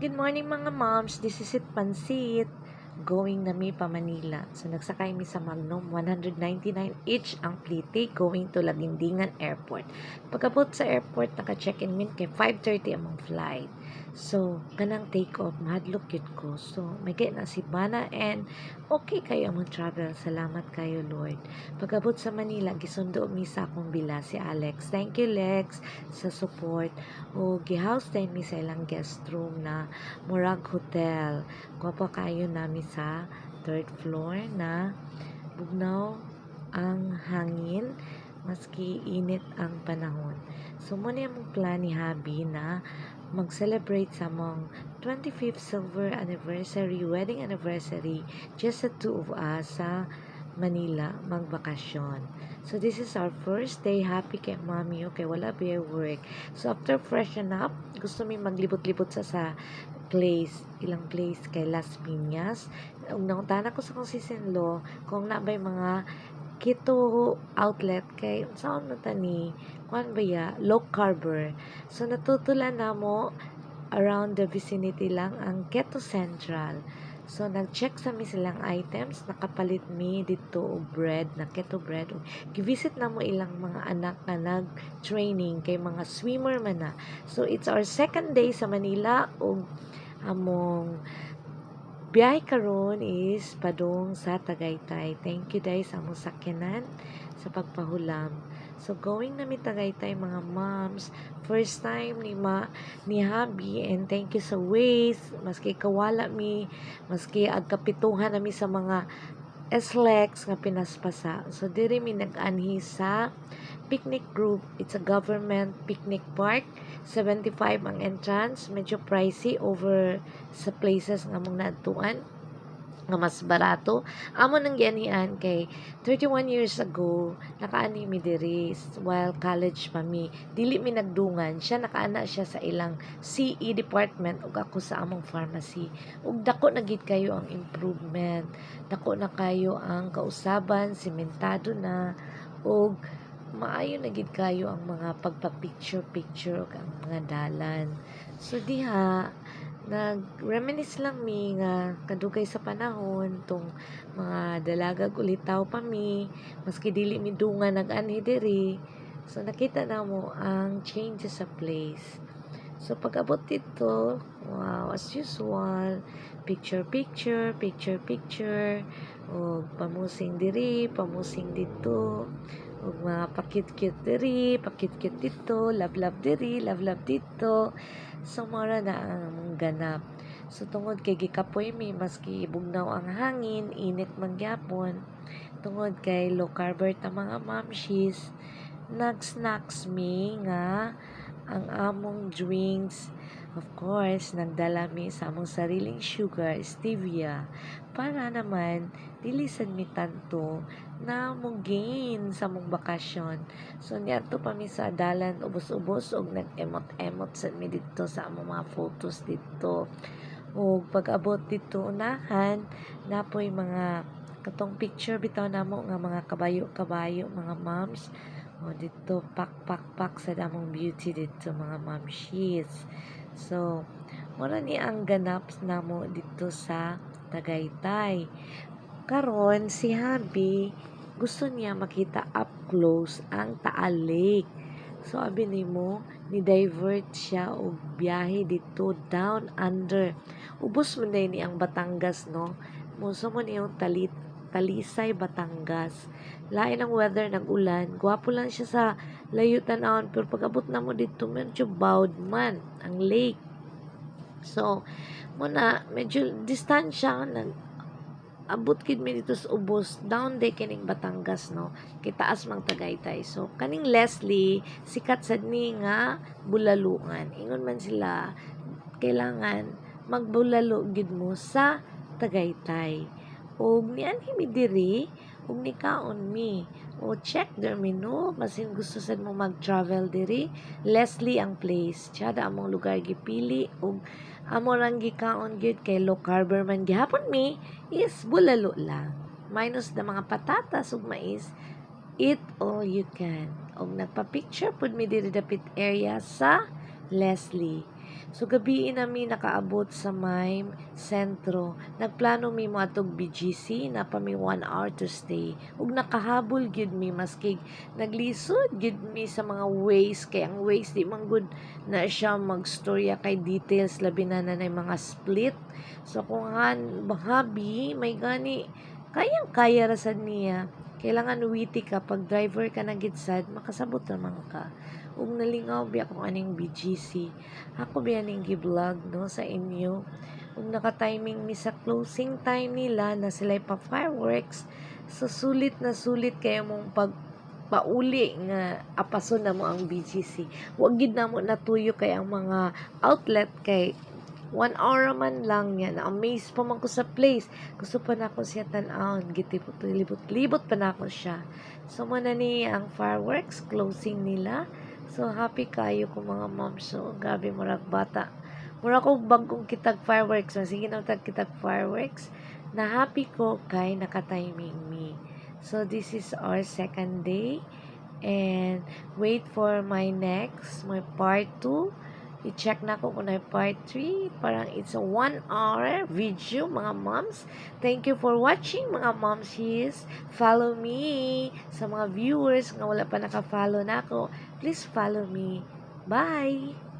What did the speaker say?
Good morning mga moms, this is it Pansit. Going na mi pa Manila. So nagsakay mi sa Magnum, 199 each ang plite going to Lagindingan Airport. Pagkabot sa airport, naka-check-in min kay 5:30 among flight. So, kanang take off, mahadlok yun ko. So, may kaya na si Bana and okay kayo among travel. Salamat kayo, Lord. Pagkabot sa Manila, gisundo mi sa akong bila si Alex. Thank you, Lex, sa support. O gihouse time mi sa ilang guest room na Murag Hotel. Gwapo kayo nami sa third floor na bugnaw ang hangin maski init ang panahon. So muna yung plan ni Habi na mag-celebrate sa mong 25th silver anniversary, wedding anniversary, just the two of us sa Manila, magbakasyon. So this is our first day. Happy kay mami, okay, wala ba work. So after freshen up, gusto mi maglibot-libot sa ilang place kay Las Piñas. Nangutana ko sa kong sisinlo kung nabay mga keto outlet kay saan na tani kuan ba ya low carber. So natutulan na mo around the vicinity lang ang Keto Central. So, nag-check sa mi silang items, nakapalit mi dito og bread, na keto bread. Givisit na mo ilang mga anak na nag-training kay mga swimmer man na. So, it's our second day sa Manila og among biyahe karon is padung sa Tagaytay. Thank you guys sa among sakyanan sa pagpahulam. So going na mi Tagaytay mga moms. First time ni Habi and thank you sa Waze. Maski kawala mi, maski agkapituhan nami sa mga SLEX nga pinaspasa. So diri mi nag-anhi sa picnic group. It's a government picnic park. 75 ang entrance. Medyo pricey over sa places nga mong naadtuan nga mas barato. Amo nang gianian kay 31 years ago nakaani mi diri while college pa mi. Dili mi nagdungan. Siya nakaana siya sa ilang CE department ug ako sa among pharmacy. Ug dako na gid kayo ang improvement. Dako na kayo ang kausaban, sementado na ug maayo na gid kayo ang mga pagpa-picture ug ang mga dalan. So diha nag-reminisce lang mi nga kadugay sa panahon tong mga dalagag ulitaw pa mi maski dili mi dungan nag-anhi diri. So nakita na mo ang changes sa place. So pag-abot dito, wow, as usual, picture o pamusing diri, pamusing dito, o mga pakit-kit diri, pakit-kit dito, love-love diri, love-love dito. So mara na ang ganap. So tungod kay gikapoy mi maski bugnaw ang hangin, init man gyapon. Tungod kay low carb ta mga mamshis, nag-snacks mi nga ang among drinks. Of course, nagdala mi sa among sariling sugar, stevia, para naman dilisan mi tanto na mo gain sa mong bakasyon. So, niadto pa mi sa dalan, ubos-ubos, og nag-emot-emot sa mi dito sa among mga photos dito. O pag-abot dito unahan, napoy mga katong picture bitaw namo nga mga kabayo-kabayo, mga moms. O dito pak sa damong beauty dito mga mamshis. So, mura ni ang ganap namo dito sa Tagaytay. Karon si Habi gusto niya makita up close ang Taal Lake. So, abi nimo ni-divert siya og biyahe dito down under. Ubos man ni ang Batangas, no? Muso mo niyong Talisay, Batangas. Lain ang weather, nag-ulan. Gwapo lang siya sa layutan-aon. Pero pag-abot na mo dito, medyo bowed man ang lake. So, muna, medyo distansya. Abot kid mi dito sa ubos. Down day kining Batangas, no? Kitaas mang Tagaytay. So, kaning Leslie, sikat sad ni nga bulalungan. Ingon man sila, kailangan magbulalo gid mo sa Tagaytay. Og nianhi mi diri og nikaon mi o check their menu masin gusto sad mo mag-travel diri. Leslie ang place, tiada among lugar gipili og amo lang gikaon gyud kay low carber man gihapon mi is bulalo lang minus the mga patatas ug mais. Eat all you can. Og nagpa-picture pud mi diri dapit area sa Leslie. So gabi nami nakaabot sa may sentro. Nagplano mi mo atog BGC na pa mi 1 hour to stay. Ug nakahabol gyud mi maski naglisod gyud mi sa mga ways kay ang ways di man good na siya magstorya kay details labi na nanay mga split. So kung habi may gani kayang-kaya ra sad niya. Kailangan witty ka pag driver ka na gitsad makasabot naman ka. Ug nalingaw biya kung aning BGC. Ako biya ning gi-vlog no sa inyo. Ug naka-timing mi sa closing time nila na sila pa fireworks. So sulit na sulit kayo mong pauli nga apason na mo ang BGC. Huwag gid na mo natuyo kay ang mga outlet kay 1 hour man lang yan. Na-amaze pa man ko sa place. Gusto pa na ako siya tan-awon. Libot pa na ako siya. So, mana ni ang fireworks, closing nila. So, happy kayo ko mga moms. So, grabe murag bata. Murag ko bagong kitag fireworks. Sige na kitag fireworks. Na happy ko kay naka-timing me. So, this is our second day. And, wait for my part 2. I-check na ko kung na part 3. Parang it's a 1 hour video, mga moms. Thank you for watching, mga momshies. Follow me. Sa mga viewers nga wala pa naka-follow na ako, please follow me. Bye!